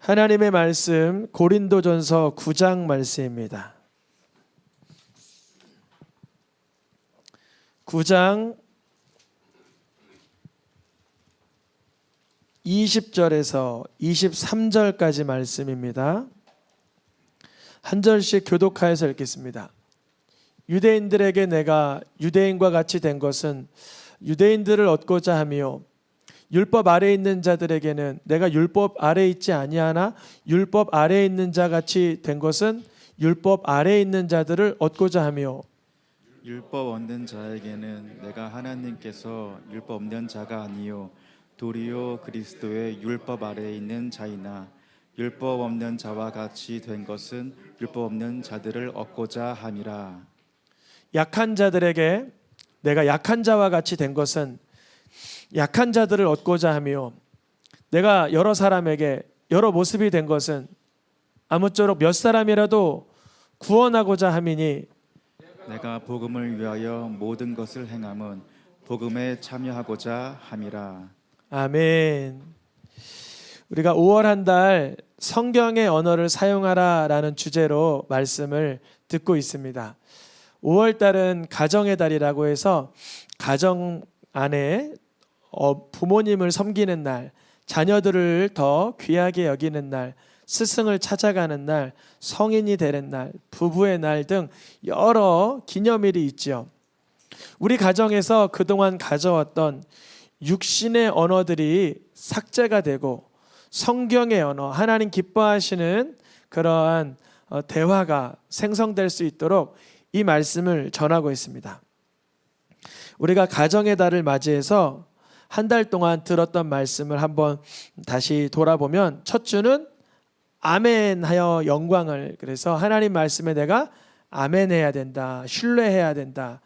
하나님의 말씀 고린도전서 9장 말씀입니다. 9장 20절에서 23절까지 말씀입니다. 한 절씩 교독하여서 읽겠습니다. 유대인들에게 내가 유대인과 같이 된 것은 유대인들을 얻고자 하며 율법 아래에 있는 자들에게는 내가 율법 아래에 있지 아니하나 율법 아래에 있는 자 같이 된 것은 율법 아래에 있는 자들을 얻고자 하며 율법 없는 자에게는 내가 하나님께서 율법 없는 자가 아니요 도리어 그리스도의 율법 아래에 있는 자이나 율법 없는 자와 같이 된 것은 율법 없는 자들을 얻고자 함이라. 약한 자들에게 내가 약한 자와 같이 된 것은 약한 자들을 얻고자 하며 내가 여러 사람에게 여러 모습이 된 것은 아무쪼록 몇 사람이라도 구원하고자 함이니 내가 복음을 위하여 모든 것을 행함은 복음에 참여하고자 함이라. 아멘. 우리가 5월 한 달 성경의 언어를 사용하라라는 주제로 말씀을 듣고 있습니다. 5월 달은 가정의 달이라고 해서 가정 안에 부모님을 섬기는 날, 자녀들을 더 귀하게 여기는 날, 스승을 찾아가는 날, 성인이 되는 날, 부부의 날 등 여러 기념일이 있지요. 우리 가정에서 그동안 가져왔던 육신의 언어들이 삭제가 되고 성경의 언어, 하나님 기뻐하시는 그러한 대화가 생성될 수 있도록 이 말씀을 전하고 있습니다. 우리가 가정의 달을 맞이해서 한 달 동안 들었던 말씀을 한번 다시 돌아보면 첫 주는 아멘하여 영광을, 그래서 하나님 말씀에 내가 아멘해야 된다, 신뢰해야 된다.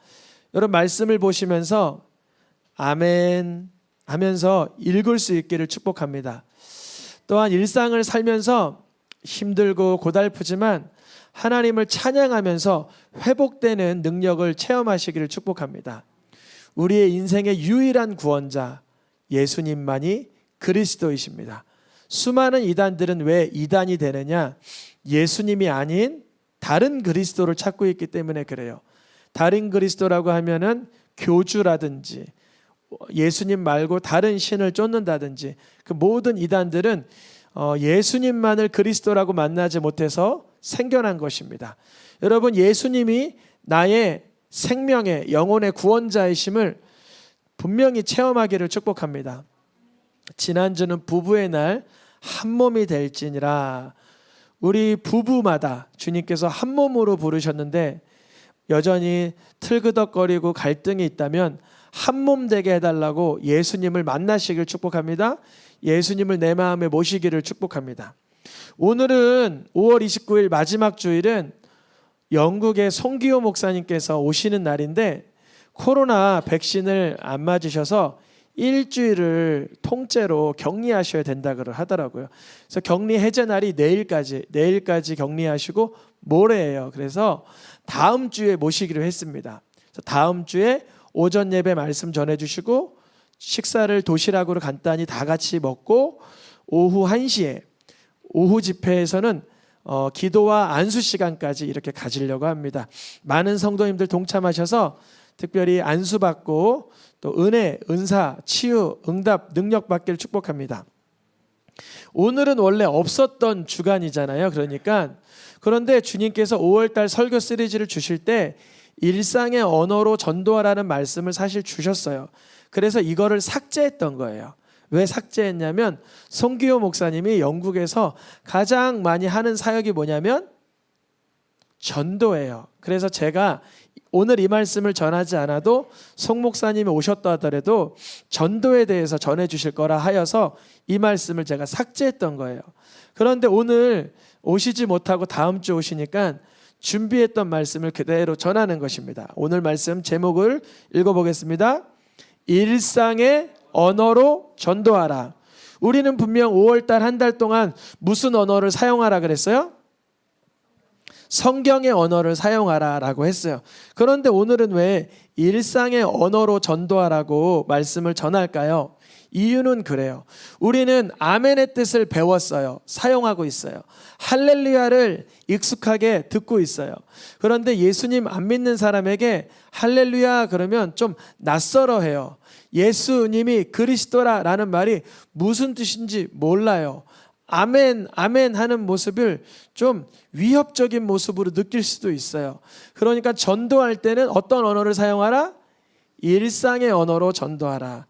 여러분 말씀을 보시면서 아멘 하면서 읽을 수 있기를 축복합니다. 또한 일상을 살면서 힘들고 고달프지만 하나님을 찬양하면서 회복되는 능력을 체험하시기를 축복합니다. 우리의 인생의 유일한 구원자 예수님만이 그리스도이십니다. 수많은 이단들은 왜 이단이 되느냐? 예수님이 아닌 다른 그리스도를 찾고 있기 때문에 그래요. 다른 그리스도라고 하면은 교주라든지 예수님 말고 다른 신을 쫓는다든지 그 모든 이단들은 예수님만을 그리스도라고 만나지 못해서 생겨난 것입니다. 여러분 예수님이 나의 생명의 영혼의 구원자이심을 분명히 체험하기를 축복합니다. 지난주는 부부의 날 한 몸이 될지니라. 우리 부부마다 주님께서 한 몸으로 부르셨는데 여전히 틀그덕거리고 갈등이 있다면 한 몸 되게 해달라고 예수님을 만나시길 축복합니다. 예수님을 내 마음에 모시기를 축복합니다. 오늘은 5월 29일 마지막 주일은 영국의 송기호 목사님께서 오시는 날인데 코로나 백신을 안 맞으셔서 일주일을 통째로 격리하셔야 된다고 하더라고요. 그래서 격리 해제 날이 내일까지 격리하시고 모레예요. 그래서 다음 주에 모시기로 했습니다. 그래서 다음 주에 오전 예배 말씀 전해주시고 식사를 도시락으로 간단히 다 같이 먹고 오후 1시에 오후 집회에서는 기도와 안수 시간까지 이렇게 가지려고 합니다. 많은 성도님들 동참하셔서 특별히 안수 받고 또 은혜, 은사, 치유, 응답, 능력 받기를 축복합니다. 오늘은 원래 없었던 주간이잖아요. 그런데 주님께서 5월달 설교 시리즈를 주실 때 일상의 언어로 전도하라는 말씀을 사실 주셨어요. 그래서 이거를 삭제했던 거예요. 왜 삭제했냐면 송기호 목사님이 영국에서 가장 많이 하는 사역이 뭐냐면 전도예요. 그래서 제가 오늘 이 말씀을 전하지 않아도 송 목사님이 오셨다 하더라도 전도에 대해서 전해 주실 거라 하여서 이 말씀을 제가 삭제했던 거예요. 그런데 오늘 오시지 못하고 다음 주 오시니까 준비했던 말씀을 그대로 전하는 것입니다. 오늘 말씀 제목을 읽어보겠습니다. 일상의 언어로 전도하라. 우리는 분명 5월달 한 달 동안 무슨 언어를 사용하라 그랬어요? 성경의 언어를 사용하라라고 했어요. 그런데 오늘은 왜 일상의 언어로 전도하라고 말씀을 전할까요? 이유는 그래요. 우리는 아멘의 뜻을 배웠어요. 사용하고 있어요. 할렐루야를 익숙하게 듣고 있어요. 그런데 예수님 안 믿는 사람에게 할렐루야 그러면 좀 낯설어해요. 예수님이 그리스도라라는 말이 무슨 뜻인지 몰라요. 아멘, 아멘 하는 모습을 좀 위협적인 모습으로 느낄 수도 있어요. 그러니까 전도할 때는 어떤 언어를 사용하라? 일상의 언어로 전도하라.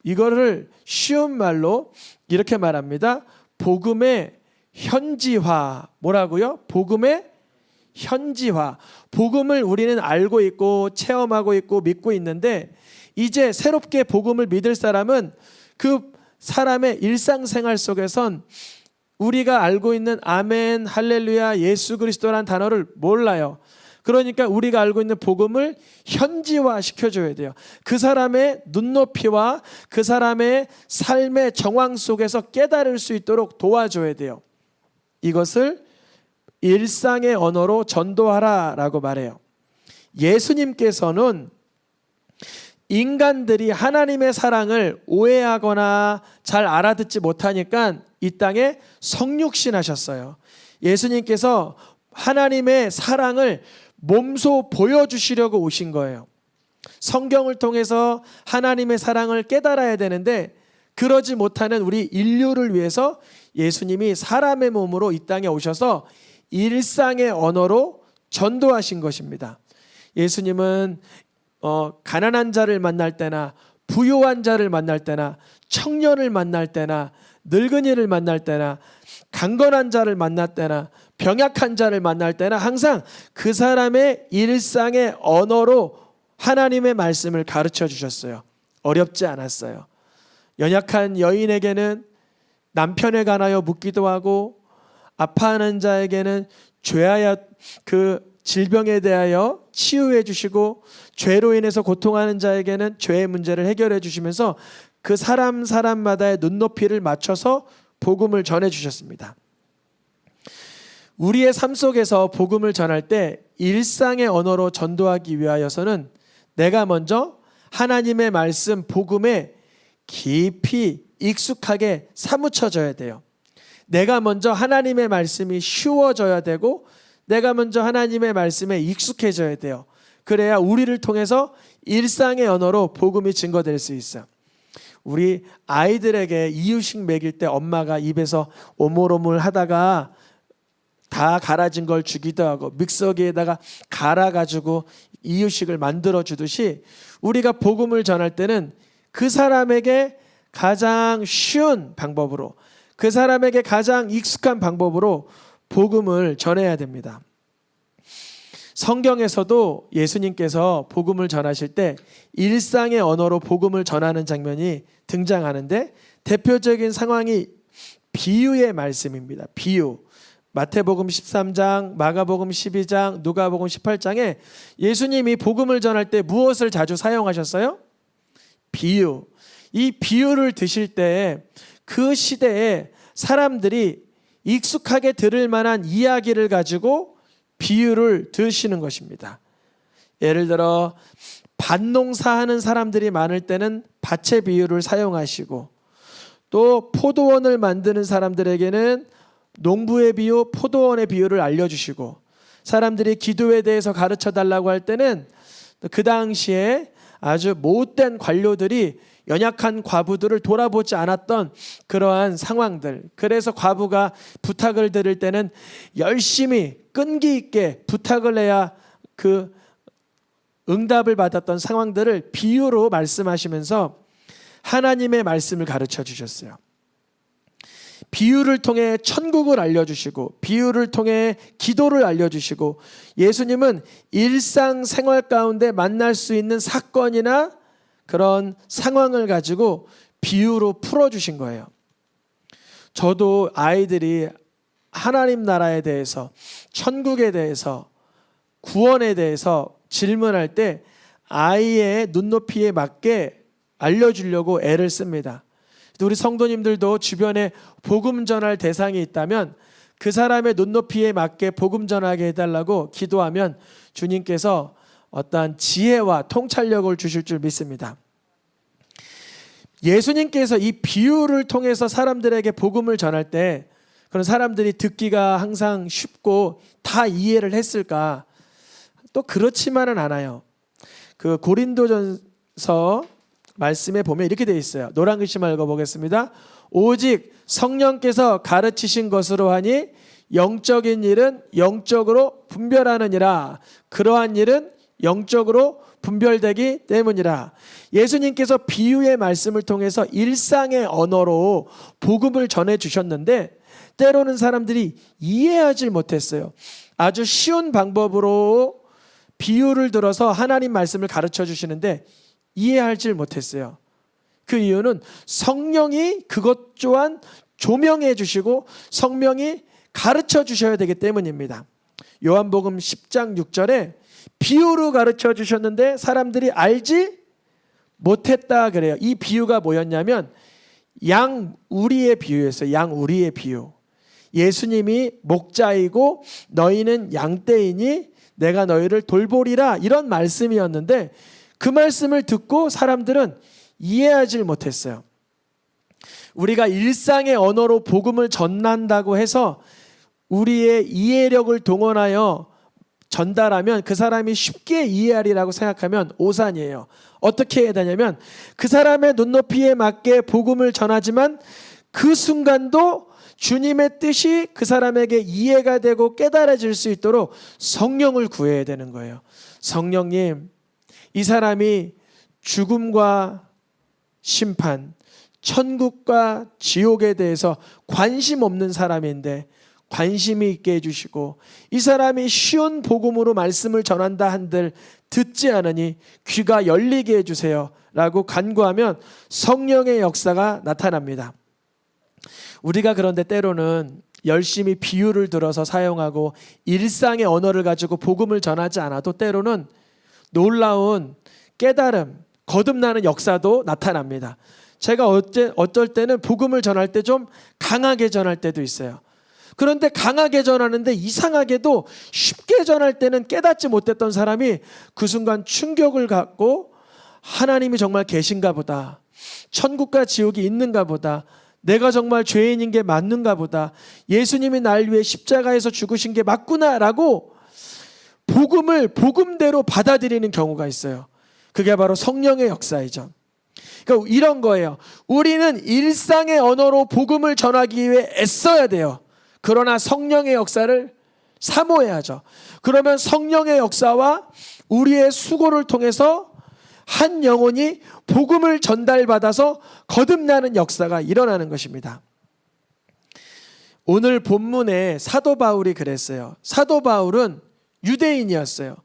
이거를 쉬운 말로 이렇게 말합니다. 복음의 현지화. 뭐라고요? 복음의 현지화. 복음을 우리는 알고 있고 체험하고 있고 믿고 있는데 이제 새롭게 복음을 믿을 사람은 그 사람의 일상생활 속에선 우리가 알고 있는 아멘, 할렐루야, 예수 그리스도라는 단어를 몰라요. 그러니까 우리가 알고 있는 복음을 현지화 시켜줘야 돼요. 그 사람의 눈높이와 그 사람의 삶의 정황 속에서 깨달을 수 있도록 도와줘야 돼요. 이것을 일상의 언어로 전도하라라고 말해요. 예수님께서는 인간들이 하나님의 사랑을 오해하거나 잘 알아듣지 못하니까 이 땅에 성육신하셨어요. 예수님께서 하나님의 사랑을 몸소 보여주시려고 오신 거예요. 성경을 통해서 하나님의 사랑을 깨달아야 되는데 그러지 못하는 우리 인류를 위해서 예수님이 사람의 몸으로 이 땅에 오셔서 일상의 언어로 전도하신 것입니다. 예수님은 가난한 자를 만날 때나 부유한 자를 만날 때나 청년을 만날 때나 늙은이를 만날 때나 강건한 자를 만날 때나 병약한 자를 만날 때나 항상 그 사람의 일상의 언어로 하나님의 말씀을 가르쳐 주셨어요. 어렵지 않았어요. 연약한 여인에게는 남편에 관하여 묻기도 하고 아파하는 자에게는 죄하여 그 질병에 대하여 치유해 주시고 죄로 인해서 고통하는 자에게는 죄의 문제를 해결해 주시면서 그 사람마다의 눈높이를 맞춰서 복음을 전해 주셨습니다. 우리의 삶 속에서 복음을 전할 때 일상의 언어로 전도하기 위하여서는 내가 먼저 하나님의 말씀 복음에 깊이 익숙하게 사무쳐져야 돼요. 내가 먼저 하나님의 말씀이 쉬워져야 되고 내가 먼저 하나님의 말씀에 익숙해져야 돼요. 그래야 우리를 통해서 일상의 언어로 복음이 증거될 수 있어요. 우리 아이들에게 이유식 먹일 때 엄마가 입에서 오물오물 하다가 다 갈아진 걸 주기도 하고 믹서기에다가 갈아가지고 이유식을 만들어 주듯이 우리가 복음을 전할 때는 그 사람에게 가장 쉬운 방법으로 그 사람에게 가장 익숙한 방법으로 복음을 전해야 됩니다. 성경에서도 예수님께서 복음을 전하실 때 일상의 언어로 복음을 전하는 장면이 등장하는데 대표적인 상황이 비유의 말씀입니다. 비유. 마태복음 13장, 마가복음 12장, 누가복음 18장에 예수님이 복음을 전할 때 무엇을 자주 사용하셨어요? 비유. 이 비유를 드실 때 그 시대에 사람들이 익숙하게 들을 만한 이야기를 가지고 비유를 드시는 것입니다. 예를 들어 밭농사하는 사람들이 많을 때는 밭의 비유를 사용하시고 또 포도원을 만드는 사람들에게는 농부의 비유, 포도원의 비유를 알려주시고 사람들이 기도에 대해서 가르쳐 달라고 할 때는 그 당시에 아주 못된 관료들이 연약한 과부들을 돌아보지 않았던 그러한 상황들. 그래서 과부가 부탁을 드릴 때는 열심히 끈기 있게 부탁을 해야 그 응답을 받았던 상황들을 비유로 말씀하시면서 하나님의 말씀을 가르쳐 주셨어요. 비유를 통해 천국을 알려주시고 비유를 통해 기도를 알려주시고 예수님은 일상생활 가운데 만날 수 있는 사건이나 그런 상황을 가지고 비유로 풀어주신 거예요. 저도 아이들이 하나님 나라에 대해서 천국에 대해서 구원에 대해서 질문할 때 아이의 눈높이에 맞게 알려주려고 애를 씁니다. 우리 성도님들도 주변에 복음 전할 대상이 있다면 그 사람의 눈높이에 맞게 복음 전하게 해달라고 기도하면 주님께서 어떠한 지혜와 통찰력을 주실 줄 믿습니다. 예수님께서 이 비유를 통해서 사람들에게 복음을 전할 때 그런 사람들이 듣기가 항상 쉽고 다 이해를 했을까? 또 그렇지만은 않아요. 그 고린도전서 말씀에 보면 이렇게 되어 있어요. 노란 글씨만 읽어보겠습니다. 오직 성령께서 가르치신 것으로 하니 영적인 일은 영적으로 분별하느니라. 그러한 일은 영적으로 분별되기 때문이라. 예수님께서 비유의 말씀을 통해서 일상의 언어로 복음을 전해 주셨는데 때로는 사람들이 이해하지 못했어요. 아주 쉬운 방법으로 비유를 들어서 하나님 말씀을 가르쳐 주시는데 이해하지 못했어요. 그 이유는 성령이 그것 또한 조명해 주시고 성령이 가르쳐 주셔야 되기 때문입니다. 요한복음 10장 6절에 비유로 가르쳐 주셨는데 사람들이 알지 못했다 그래요. 이 비유가 뭐였냐면 양 우리의 비유였어요. 양 우리의 비유. 예수님이 목자이고 너희는 양떼이니 내가 너희를 돌보리라, 이런 말씀이었는데 그 말씀을 듣고 사람들은 이해하지 못했어요. 우리가 일상의 언어로 복음을 전한다고 해서 우리의 이해력을 동원하여 전달하면 그 사람이 쉽게 이해하리라고 생각하면 오산이에요. 어떻게 해야 되냐면 그 사람의 눈높이에 맞게 복음을 전하지만 그 순간도 주님의 뜻이 그 사람에게 이해가 되고 깨달아질 수 있도록 성령을 구해야 되는 거예요. 성령님, 이 사람이 죽음과 심판, 천국과 지옥에 대해서 관심 없는 사람인데 관심이 있게 해주시고 이 사람이 쉬운 복음으로 말씀을 전한다 한들 듣지 않으니 귀가 열리게 해주세요 라고 간구하면 성령의 역사가 나타납니다. 우리가 그런데 때로는 열심히 비유를 들어서 사용하고 일상의 언어를 가지고 복음을 전하지 않아도 때로는 놀라운 깨달음, 거듭나는 역사도 나타납니다. 제가 어쩔 때는 복음을 전할 때 좀 강하게 전할 때도 있어요. 그런데 강하게 전하는데 이상하게도 쉽게 전할 때는 깨닫지 못했던 사람이 그 순간 충격을 갖고 하나님이 정말 계신가 보다, 천국과 지옥이 있는가 보다, 내가 정말 죄인인 게 맞는가 보다, 예수님이 날 위해 십자가에서 죽으신 게 맞구나라고 복음을 복음대로 받아들이는 경우가 있어요. 그게 바로 성령의 역사이죠. 그러니까 이런 거예요. 우리는 일상의 언어로 복음을 전하기 위해 애써야 돼요. 그러나 성령의 역사를 사모해야죠. 그러면 성령의 역사와 우리의 수고를 통해서 한 영혼이 복음을 전달받아서 거듭나는 역사가 일어나는 것입니다. 오늘 본문에 사도 바울이 그랬어요. 사도 바울은 유대인이었어요.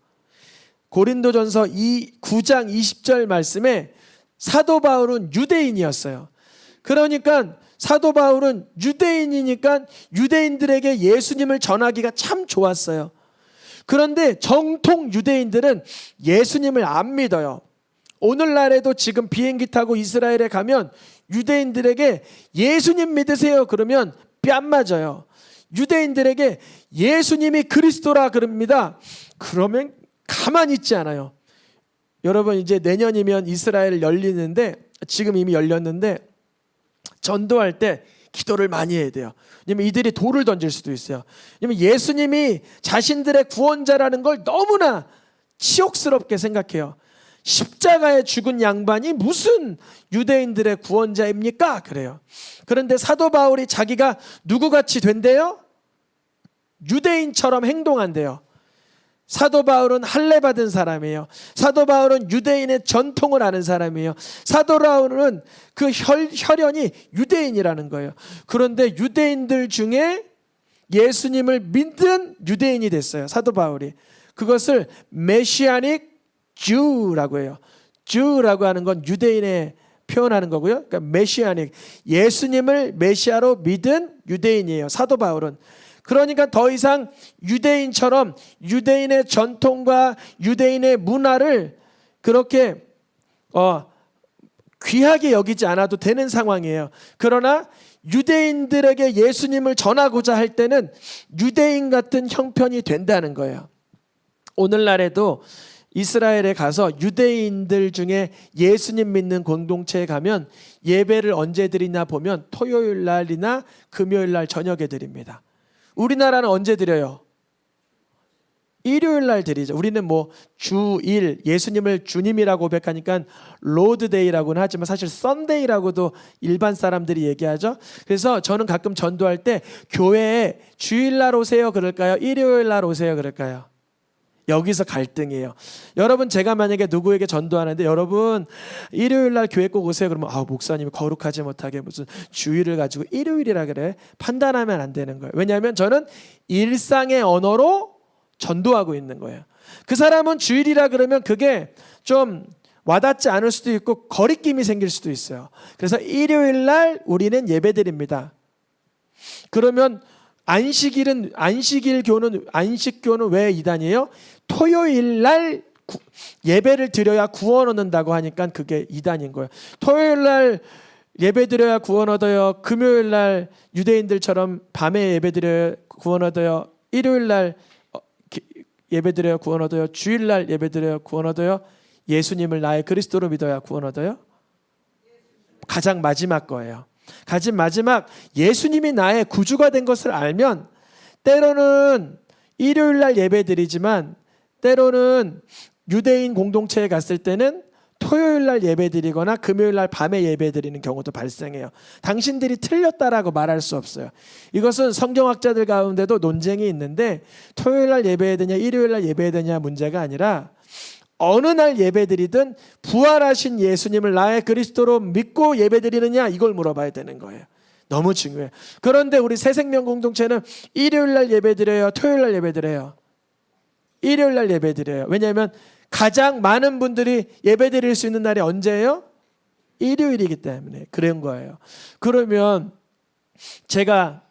고린도전서 9장 20절 말씀에 사도 바울은 유대인이었어요. 그러니까 사도 바울은 유대인이니까 유대인들에게 예수님을 전하기가 참 좋았어요. 그런데 정통 유대인들은 예수님을 안 믿어요. 오늘날에도 지금 비행기 타고 이스라엘에 가면 유대인들에게 예수님 믿으세요 그러면 뺨 맞아요. 유대인들에게 예수님이 그리스도라 그럽니다. 그러면 가만히 있지 않아요. 여러분 이제 내년이면 이스라엘 열리는데 지금 이미 열렸는데 전도할 때 기도를 많이 해야 돼요. 왜냐면 이들이 돌을 던질 수도 있어요. 왜냐면 예수님이 자신들의 구원자라는 걸 너무나 치욕스럽게 생각해요. 십자가에 죽은 양반이 무슨 유대인들의 구원자입니까? 그래요. 그런데 사도 바울이 자기가 누구같이 된대요? 유대인처럼 행동한대요. 사도 바울은 할례 받은 사람이에요. 사도 바울은 유대인의 전통을 아는 사람이에요. 사도 바울은 그 혈연이 유대인이라는 거예요. 그런데 유대인들 중에 예수님을 믿는 유대인이 됐어요. 사도 바울이. 그것을 메시아닉 주라고 해요. 주라고 하는 건 유대인의 표현하는 거고요. 그러니까 메시아닉, 예수님을 메시아로 믿은 유대인이에요. 사도 바울은. 그러니까 더 이상 유대인처럼 유대인의 전통과 유대인의 문화를 그렇게 귀하게 여기지 않아도 되는 상황이에요. 그러나 유대인들에게 예수님을 전하고자 할 때는 유대인 같은 형편이 된다는 거예요. 오늘날에도 이스라엘에 가서 유대인들 중에 예수님 믿는 공동체에 가면 예배를 언제 드리냐 보면 토요일 날이나 금요일 날 저녁에 드립니다. 우리나라는 언제 드려요? 일요일 날 드리죠. 우리는 뭐 주일, 예수님을 주님이라고 고백하니까 로드데이라고는 하지만 사실 썬데이라고도 일반 사람들이 얘기하죠. 그래서 저는 가끔 전도할 때 교회에 주일 날 오세요 그럴까요? 일요일 날 오세요 그럴까요? 여기서 갈등이에요. 여러분, 제가 만약에 누구에게 전도하는데 여러분 일요일 날 교회 꼭 오세요 그러면 목사님이 거룩하지 못하게 무슨 주일을 가지고 일요일이라 그래, 판단하면 안 되는 거예요. 왜냐하면 저는 일상의 언어로 전도하고 있는 거예요. 그 사람은 주일이라 그러면 그게 좀 와닿지 않을 수도 있고 거리낌이 생길 수도 있어요. 그래서 일요일 날 우리는 예배드립니다. 그러면 안식교는 왜 이단이에요? 토요일 날 예배를 드려야 구원 얻는다고 하니까 그게 이단인 거예요. 토요일 날 예배 드려야 구원 얻어요. 금요일 날 유대인들처럼 밤에 예배 드려야 구원 얻어요. 일요일 날 예배 드려야 구원 얻어요. 주일 날 예배 드려야 구원 얻어요. 예수님을 나의 그리스도로 믿어야 구원 얻어요. 가장 마지막 거예요. 가장 마지막, 예수님이 나의 구주가 된 것을 알면 때로는 일요일 날 예배 드리지만 때로는 유대인 공동체에 갔을 때는 토요일 날 예배 드리거나 금요일 날 밤에 예배 드리는 경우도 발생해요. 당신들이 틀렸다라고 말할 수 없어요. 이것은 성경학자들 가운데도 논쟁이 있는데 토요일 날 예배해야 되냐 일요일 날 예배해야 되냐 문제가 아니라 어느 날 예배 드리든 부활하신 예수님을 나의 그리스도로 믿고 예배 드리느냐 이걸 물어봐야 되는 거예요. 너무 중요해요. 그런데 우리 새생명 공동체는 일요일 날 예배 드려요? 토요일 날 예배 드려요? 일요일 날 예배 드려요. 왜냐하면 가장 많은 분들이 예배 드릴 수 있는 날이 언제예요? 일요일이기 때문에 그런 거예요. 그러면 제가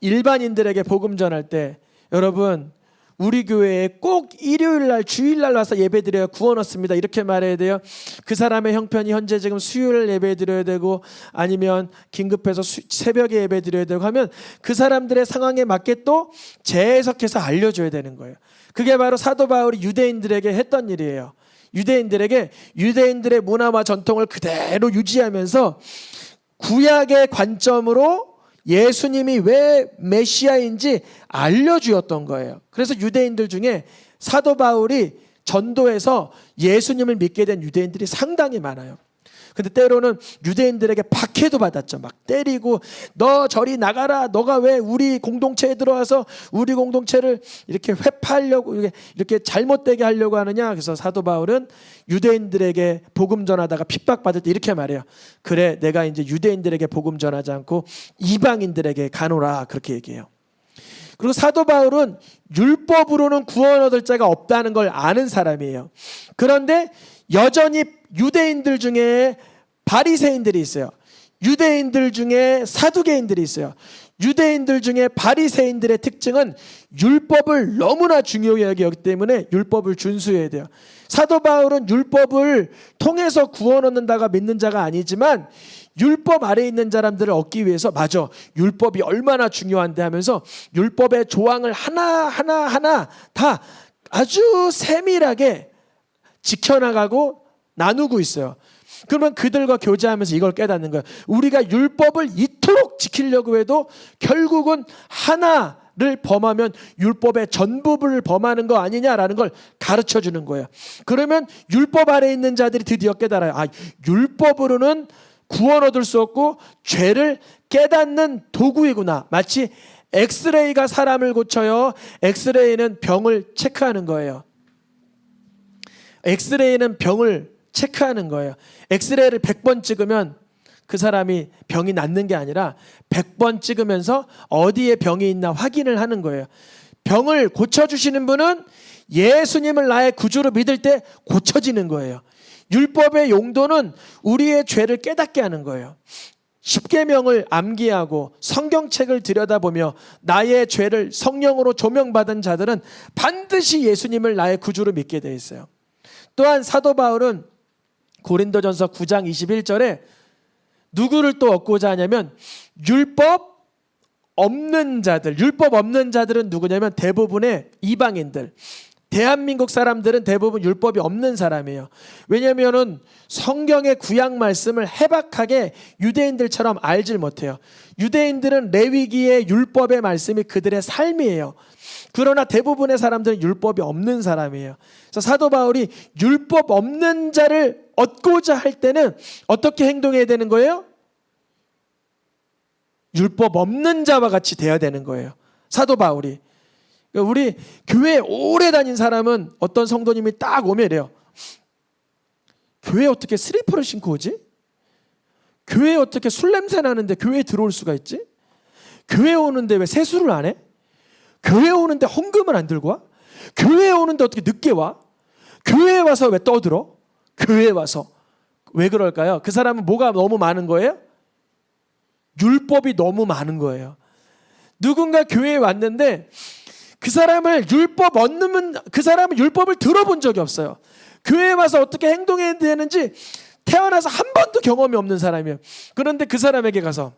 일반인들에게 복음 전할 때 여러분 우리 교회에 꼭 일요일 날 주일 날 와서 예배 드려야 구원 얻습니다 이렇게 말해야 돼요. 그 사람의 형편이 현재 지금 수요일 예배 드려야 되고 아니면 긴급해서 새벽에 예배 드려야 되고 하면 그 사람들의 상황에 맞게 또 재해석해서 알려줘야 되는 거예요. 그게 바로 사도 바울이 유대인들에게 했던 일이에요. 유대인들의 문화와 전통을 그대로 유지하면서 구약의 관점으로 예수님이 왜 메시아인지 알려주었던 거예요. 그래서 유대인들 중에 사도 바울이 전도해서 예수님을 믿게 된 유대인들이 상당히 많아요. 근데 때로는 유대인들에게 박해도 받았죠. 막 때리고 너 저리 나가라. 너가 왜 우리 공동체에 들어와서 우리 공동체를 이렇게 회파하려고 이렇게 잘못되게 하려고 하느냐. 그래서 사도 바울은 유대인들에게 복음 전하다가 핍박받을 때 이렇게 말해요. 그래 내가 이제 유대인들에게 복음 전하지 않고 이방인들에게 가노라 그렇게 얘기해요. 그리고 사도 바울은 율법으로는 구원 얻을 자가 없다는 걸 아는 사람이에요. 그런데 여전히 유대인들 중에 바리새인들이 있어요. 유대인들 중에 사두개인들이 있어요. 유대인들 중에 바리새인들의 특징은 율법을 너무나 중요히 여기기 때문에 율법을 준수해야 돼요. 사도 바울은 율법을 통해서 구원 얻는다가 믿는 자가 아니지만 율법 아래에 있는 사람들을 얻기 위해서 맞아 율법이 얼마나 중요한데 하면서 율법의 조항을 하나하나 다 아주 세밀하게 지켜나가고 나누고 있어요. 그러면 그들과 교제하면서 이걸 깨닫는 거예요. 우리가 율법을 이토록 지키려고 해도 결국은 하나를 범하면 율법의 전부를 범하는 거 아니냐라는 걸 가르쳐 주는 거예요. 그러면 율법 아래에 있는 자들이 드디어 깨달아요. 율법으로는 구원 얻을 수 없고 죄를 깨닫는 도구이구나. 마치 엑스레이가 사람을 고쳐요. 엑스레이는 병을 체크하는 거예요. 엑스레이는 병을 체크하는 거예요. 엑스레이를 100번 찍으면 그 사람이 병이 낫는 게 아니라 100번 찍으면서 어디에 병이 있나 확인을 하는 거예요. 병을 고쳐주시는 분은 예수님을 나의 구주로 믿을 때 고쳐지는 거예요. 율법의 용도는 우리의 죄를 깨닫게 하는 거예요. 십계명을 암기하고 성경책을 들여다보며 나의 죄를 성령으로 조명받은 자들은 반드시 예수님을 나의 구주로 믿게 되어 있어요. 또한 사도 바울은 고린도전서 9장 21절에 누구를 또 얻고자 하냐면 율법 없는 자들은 누구냐면 대부분의 이방인들, 대한민국 사람들은 대부분 율법이 없는 사람이에요. 왜냐하면은 성경의 구약 말씀을 해박하게 유대인들처럼 알질 못해요. 유대인들은 레위기의 율법의 말씀이 그들의 삶이에요. 그러나 대부분의 사람들은 율법이 없는 사람이에요. 그래서 사도 바울이 율법 없는 자를 얻고자 할 때는 어떻게 행동해야 되는 거예요? 율법 없는 자와 같이 되어야 되는 거예요. 사도 바울이. 우리 교회 오래 다닌 사람은 어떤 성도님이 딱 오면 이래요. 교회에 어떻게 슬리퍼를 신고 오지? 교회에 어떻게 술 냄새 나는데 교회에 들어올 수가 있지? 교회에 오는데 왜 세수를 안 해? 교회에 오는데 헌금을 안 들고 와? 교회에 오는데 어떻게 늦게 와? 교회에 와서 왜 떠들어? 교회에 와서. 왜 그럴까요? 그 사람은 뭐가 너무 많은 거예요? 율법이 너무 많은 거예요. 누군가 교회에 왔는데 그 사람은 율법을 들어본 적이 없어요. 교회에 와서 어떻게 행동해야 되는지 태어나서 한 번도 경험이 없는 사람이에요. 그런데 그 사람에게 가서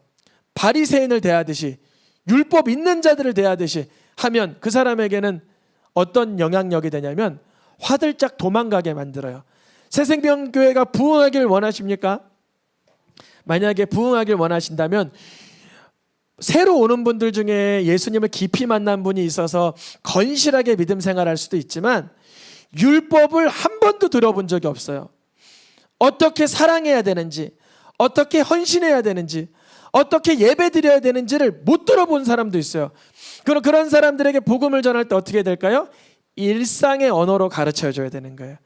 바리새인을 대하듯이 율법 있는 자들을 대하듯이 하면 그 사람에게는 어떤 영향력이 되냐면 화들짝 도망가게 만들어요. 새생명교회가 부흥하길 원하십니까? 만약에 부흥하길 원하신다면 새로 오는 분들 중에 예수님을 깊이 만난 분이 있어서 건실하게 믿음 생활할 수도 있지만 율법을 한 번도 들어본 적이 없어요. 어떻게 사랑해야 되는지, 어떻게 헌신해야 되는지, 어떻게 예배드려야 되는지를 못 들어본 사람도 있어요. 그런 사람들에게 복음을 전할 때 어떻게 될까요? 일상의 언어로 가르쳐줘야 되는 거예요.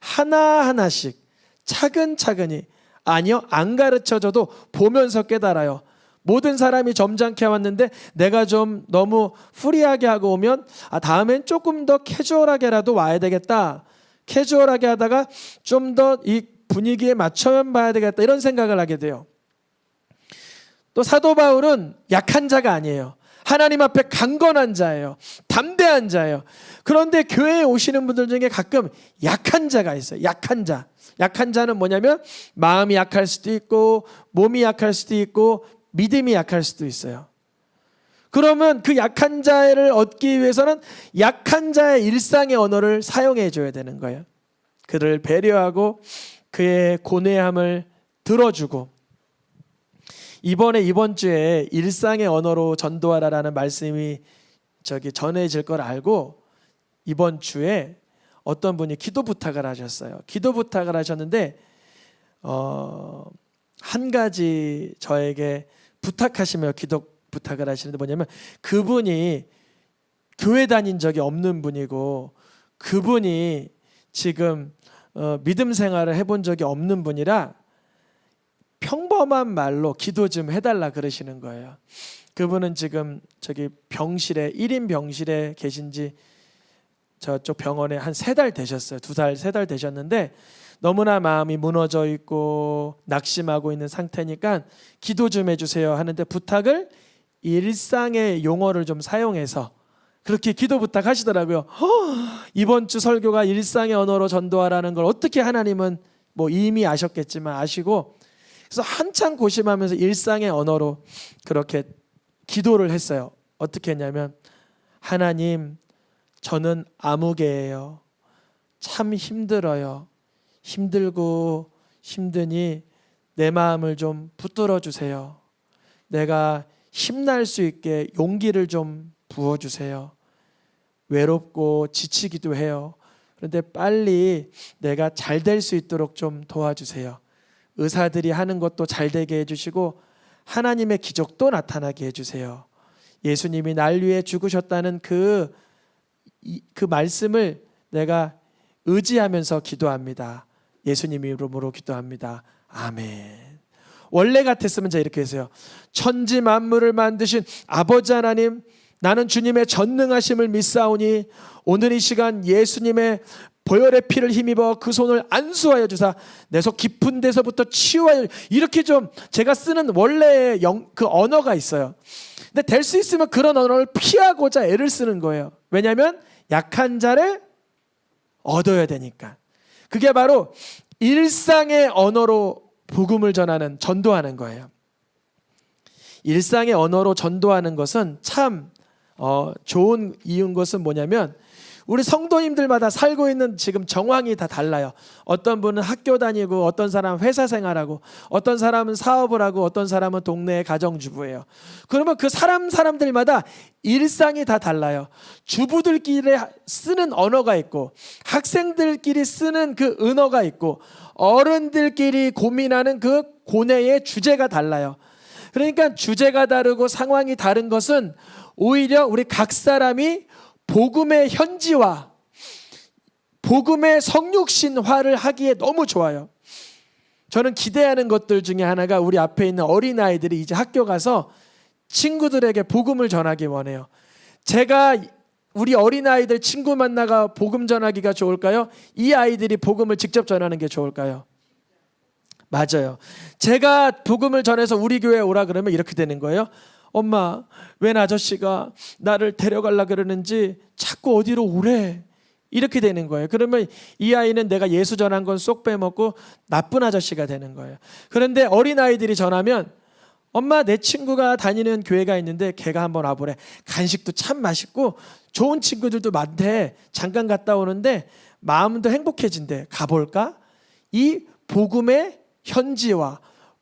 하나하나씩 차근차근히. 아니요, 안 가르쳐줘도 보면서 깨달아요. 모든 사람이 점잖게 왔는데 내가 좀 너무 프리하게 하고 오면 다음엔 조금 더 캐주얼하게라도 와야 되겠다. 캐주얼하게 하다가 좀 더 이 분위기에 맞춰 봐야 되겠다. 이런 생각을 하게 돼요. 또 사도 바울은 약한 자가 아니에요. 하나님 앞에 강건한 자예요. 담대한 자예요. 그런데 교회에 오시는 분들 중에 가끔 약한 자가 있어요. 약한 자. 약한 자는 뭐냐면 마음이 약할 수도 있고 몸이 약할 수도 있고 믿음이 약할 수도 있어요. 그러면 그 약한 자를 얻기 위해서는 약한 자의 일상의 언어를 사용해 줘야 되는 거예요. 그를 배려하고 그의 고뇌함을 들어주고. 이번 주에 일상의 언어로 전도하라라는 말씀이 전해질 걸 알고 이번 주에 어떤 분이 기도 부탁을 하셨어요. 기도 부탁을 하셨는데 한 가지 저에게 부탁하시며 기도 부탁을 하시는데 뭐냐면 그분이 교회 다닌 적이 없는 분이고 그분이 지금 믿음 생활을 해본 적이 없는 분이라 평범한 말로 기도 좀 해달라 그러시는 거예요. 그분은 지금 병실에 1인 병실에 계신 지 저쪽 병원에 한 3달 되셨어요. 2달, 3달 되셨는데 너무나 마음이 무너져 있고 낙심하고 있는 상태니까 기도 좀 해주세요 하는데 부탁을 일상의 용어를 좀 사용해서 그렇게 기도 부탁하시더라고요. 이번 주 설교가 일상의 언어로 전도하라는 걸 어떻게 하나님은 뭐 이미 아셨겠지만 아시고 그래서 한참 고심하면서 일상의 언어로 그렇게 기도를 했어요. 어떻게 했냐면 하나님 저는 아무개예요. 참 힘들어요. 힘들고 힘드니 내 마음을 좀 붙들어 주세요. 내가 힘날 수 있게 용기를 좀 부어주세요. 외롭고 지치기도 해요. 그런데 빨리 내가 잘 될 수 있도록 좀 도와주세요. 의사들이 하는 것도 잘 되게 해주시고 하나님의 기적도 나타나게 해주세요. 예수님이 날 위해 죽으셨다는 그 말씀을 내가 의지하면서 기도합니다. 예수님 이름으로 기도합니다. 아멘. 원래 같았으면 제가 이렇게 했어요. 천지 만물을 만드신 아버지 하나님, 나는 주님의 전능하심을 믿사오니 오늘 이 시간 예수님의 보혈의 피를 힘입어 그 손을 안수하여 주사 내 속 깊은 데서부터 치유하여, 이렇게 좀 제가 쓰는 원래의 그 언어가 있어요. 근데 될 수 있으면 그런 언어를 피하고자 애를 쓰는 거예요. 왜냐하면 약한 자를 얻어야 되니까. 그게 바로 일상의 언어로 복음을 전하는, 전도하는 거예요. 일상의 언어로 전도하는 것은 참 좋은 이유인 것은 뭐냐면 우리 성도님들마다 살고 있는 지금 정황이 다 달라요. 어떤 분은 학교 다니고, 어떤 사람은 회사 생활하고, 어떤 사람은 사업을 하고, 어떤 사람은 동네의 가정주부예요. 그러면 그 사람들마다 일상이 다 달라요. 주부들끼리 쓰는 언어가 있고, 학생들끼리 쓰는 그 은어가 있고, 어른들끼리 고민하는 그 고뇌의 주제가 달라요. 그러니까 주제가 다르고 상황이 다른 것은 오히려 우리 각 사람이 복음의 현지화, 복음의 성육신화를 하기에 너무 좋아요. 저는 기대하는 것들 중에 하나가 우리 앞에 있는 어린아이들이 이제 학교 가서 친구들에게 복음을 전하기 원해요. 제가 우리 어린아이들 친구 만나가 복음 전하기가 좋을까요? 이 아이들이 복음을 직접 전하는 게 좋을까요? 맞아요. 제가 복음을 전해서 우리 교회에 오라 그러면 이렇게 되는 거예요. 엄마, 웬 아저씨가 나를 데려가려 그러는지 자꾸 어디로 오래. 이렇게 되는 거예요. 그러면 이 아이는 내가 예수 전한 건 쏙 빼먹고 나쁜 아저씨가 되는 거예요. 그런데 어린아이들이 전하면 엄마, 내 친구가 다니는 교회가 있는데 걔가 한번 와보래. 간식도 참 맛있고 좋은 친구들도 많대. 잠깐 갔다 오는데 마음도 행복해진대. 가볼까? 이 복음의 현지화,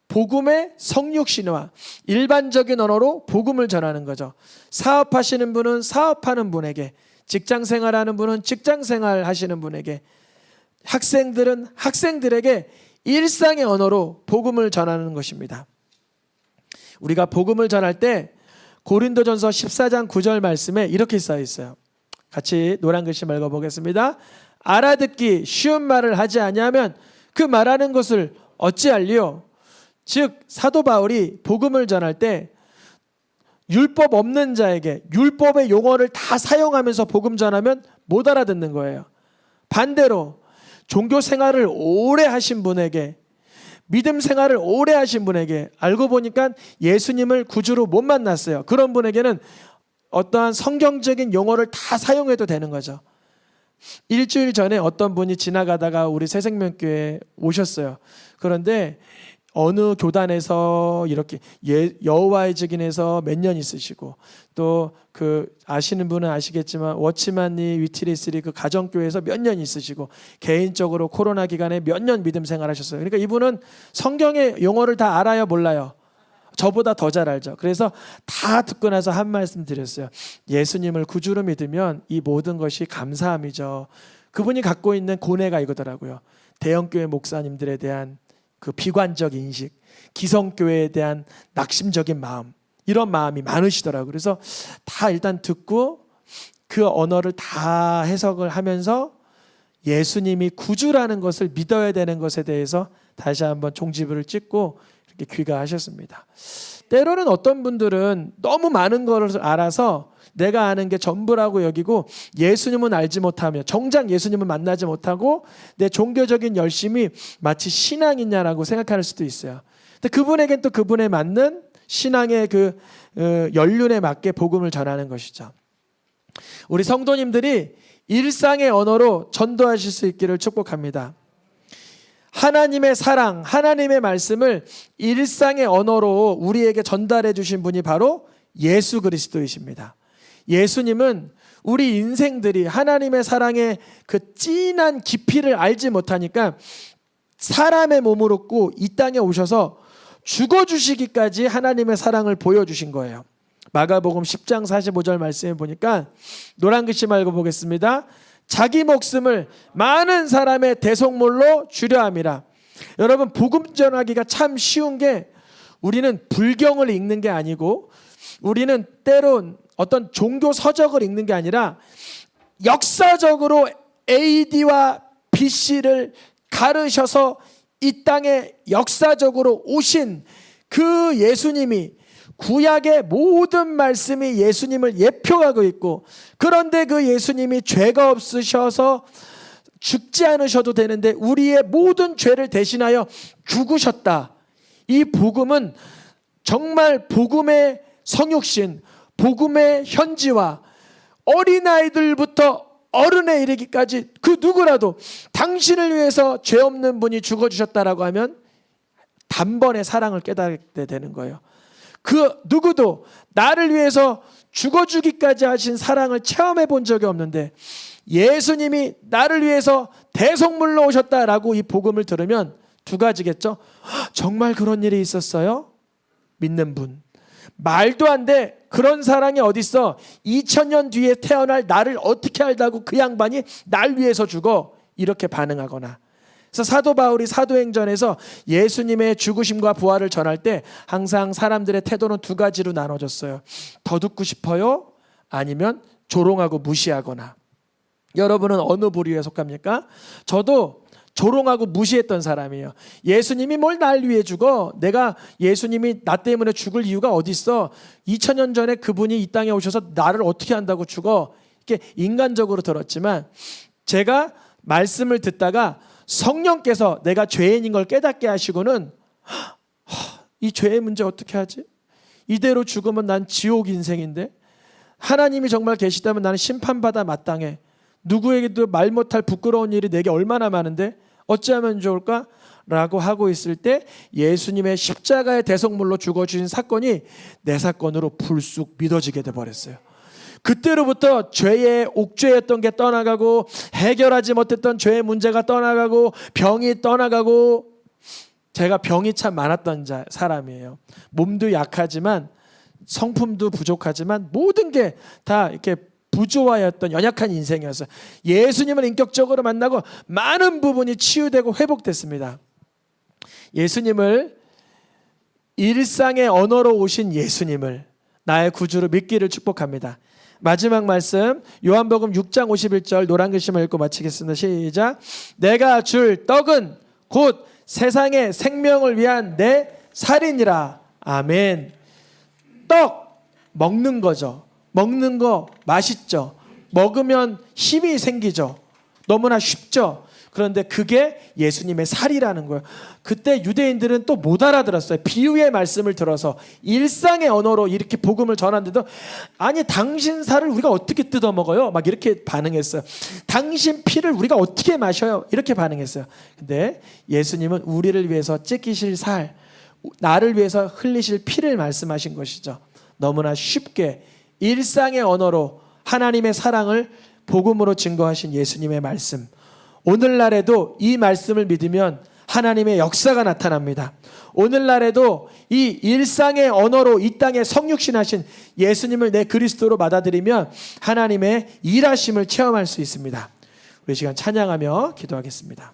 복음의 성육신화, 일반적인 언어로 복음을 전하는 거죠. 사업하시는 분은 사업하는 분에게, 직장생활하는 분은 직장생활 하시는 분에게, 학생들은 학생들에게 일상의 언어로 복음을 전하는 것입니다. 우리가 복음을 전할 때 고린도전서 14장 9절 말씀에 이렇게 써 있어요. 같이 노란 글씨 읽어보겠습니다. 알아듣기 쉬운 말을 하지 아니하면 그 말하는 것을 어찌할리요? 즉 사도 바울이 복음을 전할 때 율법 없는 자에게 율법의 용어를 다 사용하면서 복음 전하면 못 알아듣는 거예요. 반대로 종교 생활을 오래 하신 분에게, 믿음 생활을 오래 하신 분에게, 알고 보니까 예수님을 구주로 못 만났어요. 그런 분에게는 어떠한 성경적인 용어를 다 사용해도 되는 거죠. 일주일 전에 어떤 분이 지나가다가 우리 새생명교회에 오셨어요. 그런데 어느 교단에서 이렇게 여호와의 증인에서 몇 년 있으시고, 또 그 아시는 분은 아시겠지만 워치만리 위트리스리 그 가정교회에서 몇 년 있으시고, 개인적으로 코로나 기간에 몇 년 믿음 생활하셨어요. 그러니까 이분은 성경의 용어를 다 알아요, 몰라요? 저보다 더 잘 알죠. 그래서 다 듣고 나서 한 말씀 드렸어요. 예수님을 구주로 믿으면 이 모든 것이 감사함이죠. 그분이 갖고 있는 고뇌가 이거더라고요. 대형교회 목사님들에 대한 그 비관적 인식, 기성교회에 대한 낙심적인 마음, 이런 마음이 많으시더라고요. 그래서 다 일단 듣고 그 언어를 다 해석을 하면서 예수님이 구주라는 것을 믿어야 되는 것에 대해서 다시 한번 종지부를 찍고 이렇게 귀가하셨습니다. 때로는 어떤 분들은 너무 많은 것을 알아서 내가 아는 게 전부라고 여기고 예수님은 알지 못하며 정작 예수님을 만나지 못하고 내 종교적인 열심이 마치 신앙이냐라고 생각할 수도 있어요. 근데 그분에겐 또 그분에 맞는 신앙의 그 연륜에 맞게 복음을 전하는 것이죠. 우리 성도님들이 일상의 언어로 전도하실 수 있기를 축복합니다. 하나님의 사랑, 하나님의 말씀을 일상의 언어로 우리에게 전달해 주신 분이 바로 예수 그리스도이십니다. 예수님은 우리 인생들이 하나님의 사랑의 그 진한 깊이를 알지 못하니까 사람의 몸을 얻고 이 땅에 오셔서 죽어주시기까지 하나님의 사랑을 보여주신 거예요. 마가복음 10장 45절 말씀에 보니까 노란 글씨 읽어보겠습니다. 자기 목숨을 많은 사람의 대속물로 주려 함이라. 여러분, 복음 전하기가 참 쉬운 게, 우리는 불경을 읽는 게 아니고 우리는 때론 어떤 종교 서적을 읽는 게 아니라 역사적으로 AD와 BC를 가르셔서 이 땅에 역사적으로 오신 그 예수님이, 구약의 모든 말씀이 예수님을 예표하고 있고, 그런데 그 예수님이 죄가 없으셔서 죽지 않으셔도 되는데 우리의 모든 죄를 대신하여 죽으셨다. 이 복음은 정말 복음의 성육신, 복음의 현지화, 어린아이들부터 어른에 이르기까지 그 누구라도 당신을 위해서 죄 없는 분이 죽어주셨다라고 하면 단번에 사랑을 깨닫게 되는 거예요. 그 누구도 나를 위해서 죽어주기까지 하신 사랑을 체험해 본 적이 없는데 예수님이 나를 위해서 대속물로 오셨다라고 이 복음을 들으면 두 가지겠죠. 정말 그런 일이 있었어요? 믿는 분. 말도 안 돼. 그런 사랑이 어딨어. 2000년 뒤에 태어날 나를 어떻게 알다고 그 양반이 날 위해서 죽어. 이렇게 반응하거나. 그래서 사도 바울이 사도행전에서 예수님의 죽으심과 부활을 전할 때 항상 사람들의 태도는 두 가지로 나눠졌어요. 더 듣고 싶어요? 아니면 조롱하고 무시하거나. 여러분은 어느 부류에 속합니까? 저도 조롱하고 무시했던 사람이에요. 예수님이 뭘 날 위해 죽어? 내가 예수님이 나 때문에 죽을 이유가 어디 있어? 2000년 전에 그분이 이 땅에 오셔서 나를 어떻게 한다고 죽어? 이렇게 인간적으로 들었지만 제가 말씀을 듣다가 성령께서 내가 죄인인 걸 깨닫게 하시고는 이 죄의 문제 어떻게 하지? 이대로 죽으면 난 지옥 인생인데 하나님이 정말 계시다면 나는 심판받아 마땅해. 누구에게도 말 못할 부끄러운 일이 내게 얼마나 많은데 어찌하면 좋을까? 라고 하고 있을 때 예수님의 십자가의 대속물로 죽어주신 사건이 내 사건으로 불쑥 믿어지게 돼버렸어요. 그때로부터 죄의 옥죄였던 게 떠나가고 해결하지 못했던 죄의 문제가 떠나가고 병이 떠나가고 제가 병이 참 많았던 사람이에요. 몸도 약하지만 성품도 부족하지만 모든 게 다 이렇게 부조화였던 연약한 인생이었어요. 예수님을 인격적으로 만나고 많은 부분이 치유되고 회복됐습니다. 예수님을 일상의 언어로 오신 예수님을 나의 구주로 믿기를 축복합니다. 마지막 말씀 요한복음 6장 51절 노란 글씨만 읽고 마치겠습니다. 시작. 내가 줄 떡은 곧 세상의 생명을 위한 내 살이니라. 아멘. 떡 먹는 거죠. 먹는 거 맛있죠. 먹으면 힘이 생기죠. 너무나 쉽죠. 그런데 그게 예수님의 살이라는 거예요. 그때 유대인들은 또 못 알아들었어요. 비유의 말씀을 들어서 일상의 언어로 이렇게 복음을 전하는데도 아니 당신 살을 우리가 어떻게 뜯어 먹어요? 막 이렇게 반응했어요. 당신 피를 우리가 어떻게 마셔요? 이렇게 반응했어요. 근데 예수님은 우리를 위해서 찢기실 살, 나를 위해서 흘리실 피를 말씀하신 것이죠. 너무나 쉽게 일상의 언어로 하나님의 사랑을 복음으로 증거하신 예수님의 말씀. 오늘날에도 이 말씀을 믿으면 하나님의 역사가 나타납니다. 오늘날에도 이 일상의 언어로 이 땅에 성육신하신 예수님을 내 그리스도로 받아들이면 하나님의 일하심을 체험할 수 있습니다. 우리 시간 찬양하며 기도하겠습니다.